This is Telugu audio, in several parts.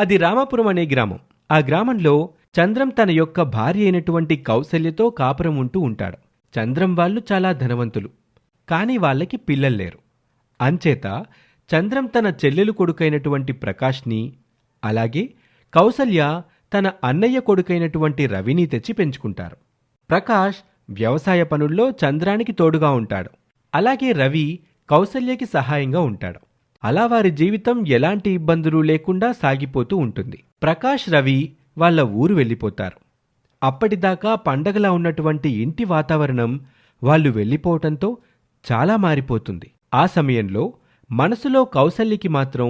అది రామాపురం అనే గ్రామం. ఆ గ్రామంలో చంద్రం తన యొక్క భార్య అయినటువంటి కౌసల్యతో కాపురం ఉంటూ ఉంటాడు. చంద్రం వాళ్ళు చాలా ధనవంతులు, కానీ వాళ్ళకి పిల్లల్లేరు. అంచేత చంద్రం తన చెల్లెలు కొడుకైనటువంటి ప్రకాష్ని, అలాగే కౌసల్య తన అన్నయ్య కొడుకైనటువంటి రవిని తెచ్చి పెంచుకుంటారు. ప్రకాష్ వ్యవసాయ పనుల్లో చంద్రానికి తోడుగా ఉంటాడు. అలాగే రవి కౌసల్యకి సహాయంగా ఉంటాడు. అలా వారి జీవితం ఎలాంటి ఇబ్బందులు లేకుండా సాగిపోతూ ఉంటుంది. ప్రకాష్, రవి వాళ్ళ ఊరు వెళ్ళిపోతారు. అప్పటిదాకా పండగలా ఉన్నటువంటి ఇంటి వాతావరణం వాళ్ళు వెళ్ళిపోవటంతో చాలా మారిపోతుంది. ఆ సమయంలో మనసులో కౌసల్యకి మాత్రం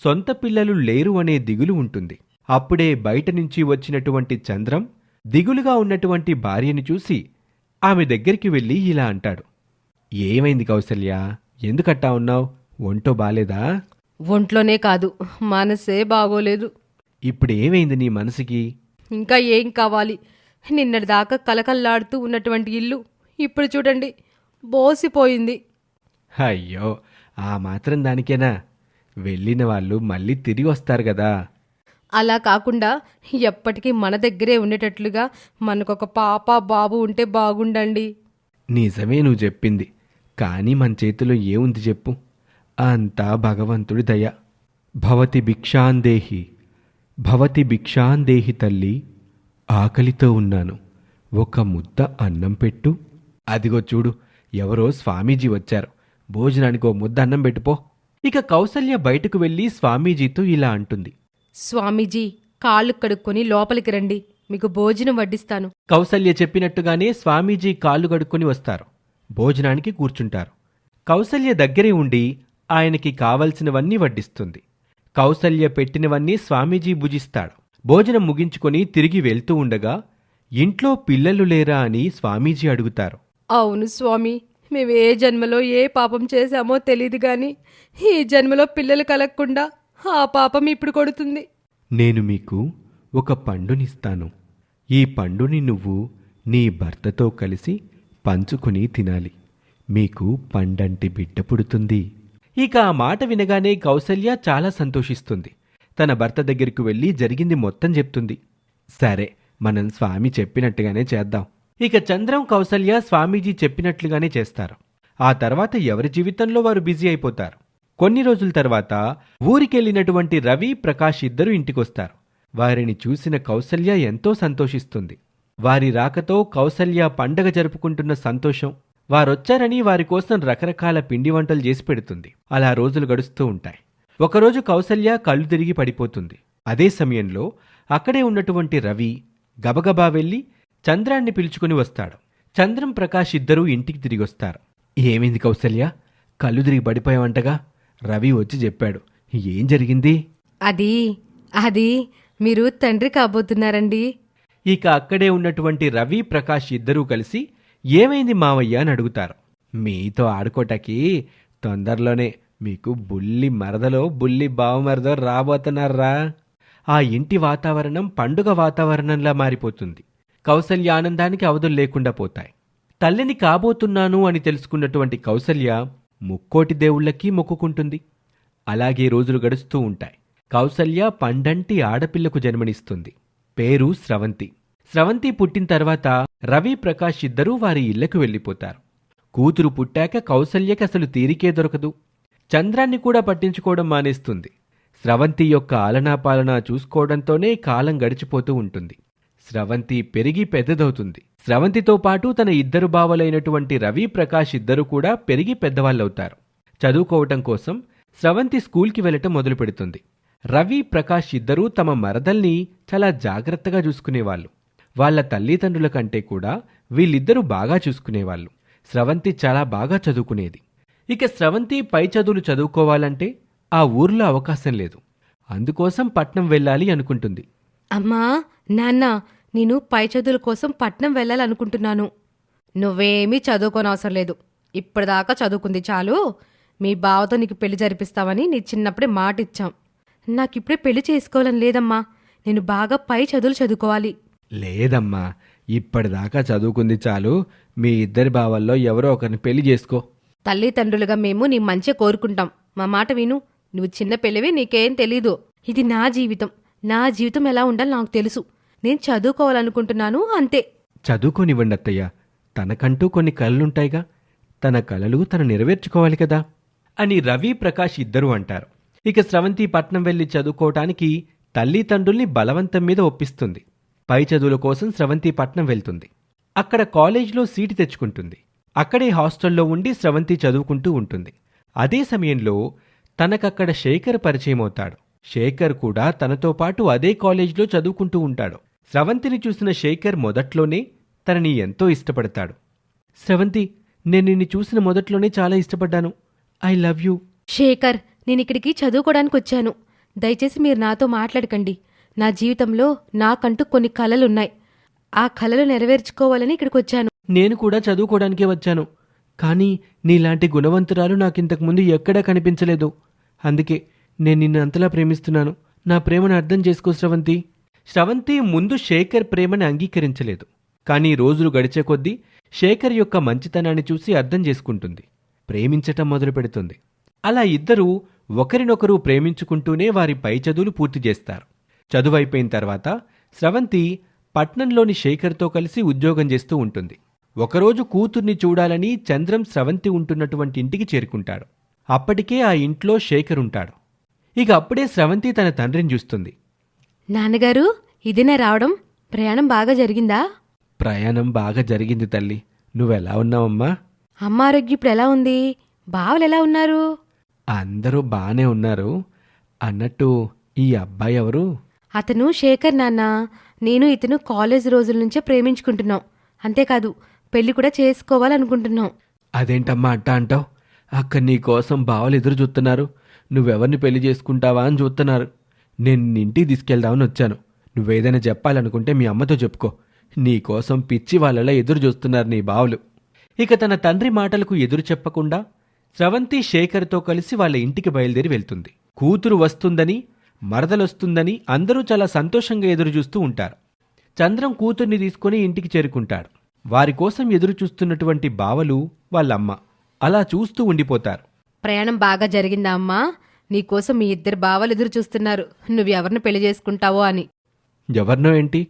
సొంత పిల్లలు లేరు అనే దిగులు ఉంటుంది. అప్పుడే బయట నుంచి వచ్చినటువంటి చంద్రం దిగులుగా ఉన్నటువంటి భార్యని చూసి ఆమె దగ్గరికి వెళ్ళి ఇలా అంటాడు. ఏమైంది కౌసల్య, ఎందుకట్టా ఉన్నావు? ఒంటో బాలేదా? ఒంట్లోనే కాదు, మనసే బాగోలేదు. ఇప్పుడేమైంది నీ మనసుకి? ఇంకా ఏం కావాలి? నిన్నటిదాకా కలకల్లాడుతూ ఉన్నటువంటి ఇల్లు ఇప్పుడు చూడండి, బోసిపోయింది. అయ్యో, ఆ మాత్రం దానికేనా? వెళ్ళిన వాళ్ళు మళ్ళీ తిరిగి వస్తారు కదా. అలా కాకుండా ఎప్పటికీ మన దగ్గరే ఉండేటట్లుగా మనకొక పాప బాబు ఉంటే బాగుండండి. నిజమే నువ్వు చెప్పింది, కానీ మన చేతిలో ఏముంది చెప్పు? అంతా భగవంతుడి దయ. భవతి భిక్షాందేహి, భవతి భిక్షాందేహి తల్లి, ఆకలితో ఉన్నాను, ఒక ముద్ద అన్నం పెట్టు. అదిగో చూడు, ఎవరో స్వామీజీ వచ్చారు, భోజనానికి ఓ ముద్ద అన్నం పెట్టుపో. ఇక కౌసల్య బయటకు వెళ్ళి స్వామీజీతో ఇలా అంటుంది. స్వామీజీ, కాళ్ళు కడుక్కొని లోపలికి రండి, మీకు భోజనం వడ్డిస్తాను. కౌసల్య చెప్పినట్టుగానే స్వామీజీ కాళ్ళు కడుక్కొని వస్తారు. భోజనానికి కూర్చుంటారు. కౌసల్య దగ్గరే ఉండి ఆయనకి కావలసినవన్నీ వడ్డిస్తుంది. కౌసల్య పెట్టినవన్నీ స్వామీజీ భుజిస్తాడు. భోజనం ముగించుకొని తిరిగి వెళ్తూ ఉండగా ఇంట్లో పిల్లలు లేరా అని స్వామీజీ అడుగుతారు. అవును స్వామి, మేము ఏ జన్మలో ఏ పాపం చేశామో తెలీదు గాని ఈ జన్మలో పిల్లలు కలగకుండా ఆ పాపం ఇప్పుడు కొడుతుంది. నేను మీకు ఒక పండునిస్తాను. ఈ పండుని నువ్వు నీ భర్తతో కలిసి పంచుకుని తినాలి. మీకు పండంటి బిడ్డ పుడుతుంది. ఇక ఆ మాట వినగానే కౌసల్య చాలా సంతోషిస్తుంది. తన భర్త దగ్గరకు వెళ్ళి జరిగింది మొత్తం చెప్తుంది. సరే, మనం స్వామి చెప్పినట్టుగానే చేద్దాం. ఇక చంద్రం, కౌసల్య స్వామీజీ చెప్పినట్లుగానే చేస్తారు. ఆ తర్వాత ఎవరి జీవితంలో వారు బిజీ అయిపోతారు. కొన్ని రోజుల తర్వాత ఊరికెళ్ళినటువంటి రవి, ప్రకాష్ ఇద్దరూ ఇంటికొస్తారు. వారిని చూసిన కౌసల్య ఎంతో సంతోషిస్తుంది. వారి రాకతో కౌసల్య పండగ జరుపుకుంటున్న సంతోషం, వారొచ్చారని వారి కోసం రకరకాల పిండి వంటలు చేసి పెడుతుంది. అలా రోజులు గడుస్తూ ఉంటాయి. ఒకరోజు కౌసల్య కళ్ళు తిరిగి పడిపోతుంది. అదే సమయంలో అక్కడే ఉన్నటువంటి రవి గబగబా వెళ్ళి చంద్రాన్ని పిలుచుకుని వస్తాడు. చంద్రం, ప్రకాష్ ఇద్దరూ ఇంటికి తిరిగొస్తారు. ఏమైంది కౌసల్య, కళ్ళు తిరిగి పడిపోయావంటగా? రవి వచ్చి చెప్పాడు. ఏం జరిగింది? అది మీరు తండ్రి కాబోతున్నారండి. ఇక అక్కడే ఉన్నటువంటి రవి, ప్రకాష్ ఇద్దరూ కలిసి ఏమైంది మావయ్య అని అడుగుతారు. మీతో ఆడుకోటాకి తొందరలోనే మీకు బుల్లి మరదలో, బుల్లి బావమరదో రాబోతున్నారా? ఆ ఇంటి వాతావరణం పండుగ వాతావరణంలా మారిపోతుంది. కౌసల్య ఆనందానికి అవధులు లేకుండా పోతాయి. తల్లిని కాబోతున్నాను అని తెలుసుకున్నటువంటి కౌసల్య ముక్కోటి దేవుళ్ళకి మొక్కుకుంటుంది. అలాగే రోజులు గడుస్తూ ఉంటాయి. కౌసల్య పండంటి ఆడపిల్లకు జన్మనిస్తుంది. పేరు స్రవంతి. స్రవంతి పుట్టిన తర్వాత రవి, ప్రకాష్ ఇద్దరూ వారి ఇళ్లకు వెళ్ళిపోతారు. కూతురు పుట్టాక కౌసల్యకి అసలు తీరికే దొరకదు. చంద్రాన్ని కూడా పట్టించుకోవడం మానేస్తుంది. స్రవంతి యొక్క ఆలనాపాలనా చూసుకోవడంతోనే కాలం గడిచిపోతూ ఉంటుంది. స్రవంతి పెరిగి పెద్దదవుతుంది. స్రవంతితో పాటు తన ఇద్దరు బావలైనటువంటి రవి, ప్రకాష్ ఇద్దరు కూడా పెరిగి పెద్దవాళ్ళవుతారు. చదువుకోవటం కోసం స్రవంతి స్కూల్కి వెళ్లటం మొదలు పెడుతుంది. రవి, ప్రకాష్ ఇద్దరూ తమ మరదల్ని చాలా జాగ్రత్తగా చూసుకునేవాళ్ళు. వాళ్ల తల్లిదండ్రుల కంటే కూడా వీళ్ళిద్దరూ బాగా చూసుకునేవాళ్ళు. స్రవంతి చాలా బాగా చదువుకునేది. ఇక స్రవంతి పై చదువులు చదువుకోవాలంటే ఆ ఊర్లో అవకాశం లేదు. అందుకోసం పట్నం వెళ్ళాలి అనుకుంటుంది. అమ్మా, నాన్న, నేను పై చదువుల కోసం పట్నం వెళ్ళాలనుకుంటున్నాను. నువ్వేమీ చదువుకోనవసరం లేదు, ఇప్పటిదాకా చదువుకుంది చాలు. మీ బావతో నీకు పెళ్లి జరిపిస్తామని నీ చిన్నప్పుడే మాట ఇచ్చాం. నాకిప్పుడే పెళ్లి చేసుకోవాలని లేదమ్మా, నేను బాగా పై చదువులు చదువుకోవాలి. లేదమ్మా, ఇప్పటిదాకా చదువుకుంది చాలు. మీ ఇద్దరి బావల్లో ఎవరో ఒకరిని పెళ్లి చేసుకో. తల్లిదండ్రులుగా మేము నీ మంచి కోరుకుంటాం. మా మాట విను. నువ్వు చిన్న పెళ్ళివి, నీకేం తెలీదు. ఇది నా జీవితం, నా జీవితం ఎలా ఉండాలో నాకు తెలుసు. నేను చదువుకోవాలనుకుంటున్నాను అంతే. చదువుకోనివ్వండి అత్తయ్య, తనకంటూ కొన్ని కలలుంటాయిగా, తన కలలు తను నెరవేర్చుకోవాలి కదా అని రవి ప్రకాష్ ఇద్దరూ అంటారు. ఇక స్రవంతి పట్నం వెళ్లి చదువుకోవటానికి తల్లిదండ్రుల్ని బలవంతం మీద ఒప్పిస్తుంది. పై చదువుల కోసం స్రవంతి పట్నం వెళ్తుంది. అక్కడ కాలేజ్లో సీటు తెచ్చుకుంటుంది. అక్కడే హాస్టల్లో ఉండి స్రవంతి చదువుకుంటూ ఉంటుంది. అదే సమయంలో తనకక్కడ శేఖర్ పరిచయమవుతాడు. శేఖర్ కూడా తనతో పాటు అదే కాలేజ్లో చదువుకుంటూ ఉంటాడు. స్రవంతిని చూసిన శేఖర్ మొదట్లోనే తనని ఎంతో ఇష్టపడతాడు. స్రవంతి, నేను నిన్ను చూసిన మొదట్లోనే చాలా ఇష్టపడ్డాను. I love you. శేఖర్, నేనిక్కడికి చదువుకోవడానికి వచ్చాను. దయచేసి మీరు నాతో మాట్లాడకండి. నా జీవితంలో నాకంటూ కొన్ని కలలున్నాయి. ఆ కలలు నెరవేర్చుకోవాలని ఇక్కడికి వచ్చాను. నేను కూడా చదువుకోవడానికే వచ్చాను. కానీ నీలాంటి గుణవంతురాలు నాకింతకుముందు ఎక్కడా కనిపించలేదు. అందుకే నేను నిన్ను అంతలా ప్రేమిస్తున్నాను. నా ప్రేమను అర్థం చేసుకో స్రవంతి. స్రవంతి ముందు శేఖర్ ప్రేమని అంగీకరించలేదు. కానీ రోజులు గడిచే కొద్దీ శేఖర్ యొక్క మంచితనాన్ని చూసి అర్థం చేసుకుంటుంది. ప్రేమించటం మొదలు పెడుతుంది. అలా ఇద్దరూ ఒకరినొకరు ప్రేమించుకుంటూనే వారి పై చదువులు పూర్తి చేస్తారు. చదువైపోయిన తర్వాత స్రవంతి పట్నంలోని శేఖర్తో కలిసి ఉద్యోగం చేస్తూ ఉంటుంది. ఒకరోజు కూతుర్ని చూడాలని చంద్రం స్రవంతి ఉంటున్నటువంటి ఇంటికి చేరుకుంటాడు. అప్పటికే ఆ ఇంట్లో శేఖర్ ఉంటాడు. ఇక అప్పుడే స్రవంతి తన తండ్రిని చూస్తుంది. నాన్నగారు, ఇదేనా రావడం? ప్రయాణం బాగా జరిగిందా? ప్రయాణం బాగా జరిగింది తల్లి. నువ్వెలా ఉన్నావమ్మా? అమ్మ ఆరోగ్యం ఇప్పుడు ఎలా ఉంది? బావలు ఎలా ఉన్నారు? అందరూ బానే ఉన్నారు. అన్నట్టు ఈ అబ్బాయి ఎవరు? అతను శేఖర్ నాన్న. నేను ఇతను కాలేజ్ రోజుల నుంచే ప్రేమించుకుంటున్నాం. అంతేకాదు, పెళ్లి కూడా చేసుకోవాలనుకుంటున్నాం. అదేంటమ్మా అట్టా అంటావు? అక్క నీకోసం బావలు ఎదురు చూస్తున్నారు. నువ్వెవరిని పెళ్లి చేసుకుంటావా అని చూస్తున్నారు. నేను నింటికి తీసుకెళ్దామని వచ్చాను. నువ్వేదైనా చెప్పాలనుకుంటే మీ అమ్మతో చెప్పుకో. నీకోసం పిచ్చి వాళ్ళలా ఎదురు చూస్తున్నారు నీ బావులు. ఇక తన తండ్రి మాటలకు ఎదురు చెప్పకుండా స్రవంతి శేఖర్తో కలిసి వాళ్ళ ఇంటికి బయలుదేరి వెళ్తుంది. కూతురు వస్తుందని, మరదలొస్తుందని అందరూ చాలా సంతోషంగా ఎదురుచూస్తూ ఉంటారు. చంద్రం కూతుర్ని తీసుకుని ఇంటికి చేరుకుంటాడు. వారి కోసం ఎదురు చూస్తున్నటువంటి బావలు వాళ్ళమ్మ అలా చూస్తూ ఉండిపోతారు. ప్రయాణం బాగా జరిగిందా అమ్మా? నీకోసం మీ ఇద్దరు బావలు ఎదురు చూస్తున్నారు, నువ్వెవరిని పెళ్లి చేసుకుంటావో అని. ఎవరినో ఏంటి,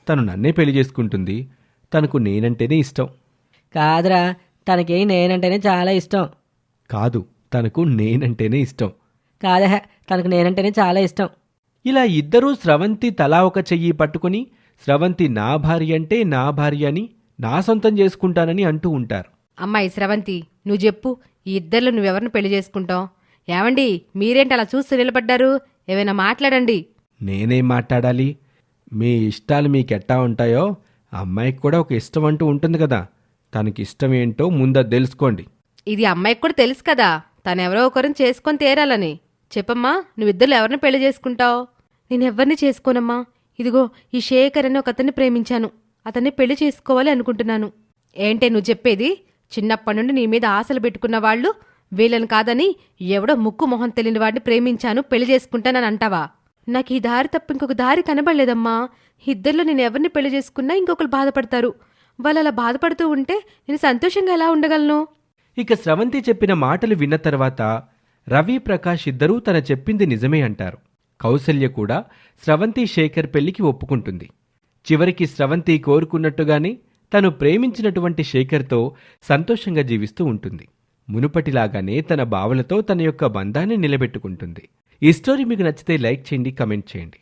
తను నన్నే పెళ్లి చేసుకుంటుంది. తనకు నేనంటేనే ఇష్టం. కాదురా, తనకి నేనంటేనే చాలా ఇష్టం. కాదు, తనకు నేనంటేనే ఇష్టం. కాదా, తనకు నేనంటేనే చాలా ఇష్టం. ఇలా ఇద్దరూ స్రవంతి తలా ఒక చెయ్యి పట్టుకుని స్రవంతి నా భార్య అంటే నా భార్య అని, నా సొంతం చేసుకుంటానని అంటూ ఉంటారు. అమ్మాయి స్రవంతి, నువ్వు చెప్పు, ఈ ఇద్దరిలో నువ్వెవరిని పెళ్లి చేసుకుంటావు? ఏమండి, మీరేంటి అలా చూస్తూ నిలబడ్డారు? ఏమైనా మాట్లాడండి. నేనేం మాట్లాడాలి? మీ ఇష్టాలు మీకెట్టా ఉంటాయో అమ్మాయికి కూడా ఒక ఇష్టం అంటూ ఉంటుంది కదా. తనకి ఇష్టం ఏంటో ముందు తెలుసుకోండి. ఇది అమ్మాయికి కూడా తెలుసు కదా, తనెవరో ఒకరిని చేసుకొని తీరాలని. చెప్పమ్మా, నువ్విద్దరు ఎవరిని పెళ్లి చేసుకుంటావు? నేనెవ్వరిని చేసుకోనమ్మా. ఇదిగో ఈ శేఖర్ అని ఒక అతన్ని ప్రేమించాను. అతన్ని పెళ్లి చేసుకోవాలి అనుకుంటున్నాను. ఏంటే నువ్వు చెప్పేది? చిన్నప్పటి నుండి నీ మీద ఆశలు పెట్టుకున్న వాళ్ళు వీళ్ళని కాదని ఎవడో ముక్కు మొహం తెలియని వాడిని ప్రేమించాను, పెళ్లి చేసుకుంటానని అంటావా? నాకు ఈ దారి తప్ప ఇంకొక దారి కనబడలేదమ్మా. ఇద్దరిలో నేను ఎవరిని పెళ్లి చేసుకున్నా ఇంకొకరు బాధపడతారు. వాళ్ళు అలా బాధపడుతూ ఉంటే నేను సంతోషంగా ఎలా ఉండగలను? ఇక స్రవంతి చెప్పిన మాటలు విన్న తర్వాత రవి ప్రకాష్ ఇద్దరూ తన చెప్పింది నిజమే అంటారు. కౌసల్య కూడా స్రవంతి శేఖర్ పెళ్లికి ఒప్పుకుంటుంది. చివరికి స్రవంతి కోరుకున్నట్టుగానే తను ప్రేమించినటువంటి శేఖర్తో సంతోషంగా జీవిస్తూ ఉంటుంది. మునుపటిలాగానే తన బావలతో తన యొక్క బంధాన్ని నిలబెట్టుకుంటుంది. ఈ స్టోరీ మీకు నచ్చితే లైక్ చేయండి, కమెంట్ చేయండి.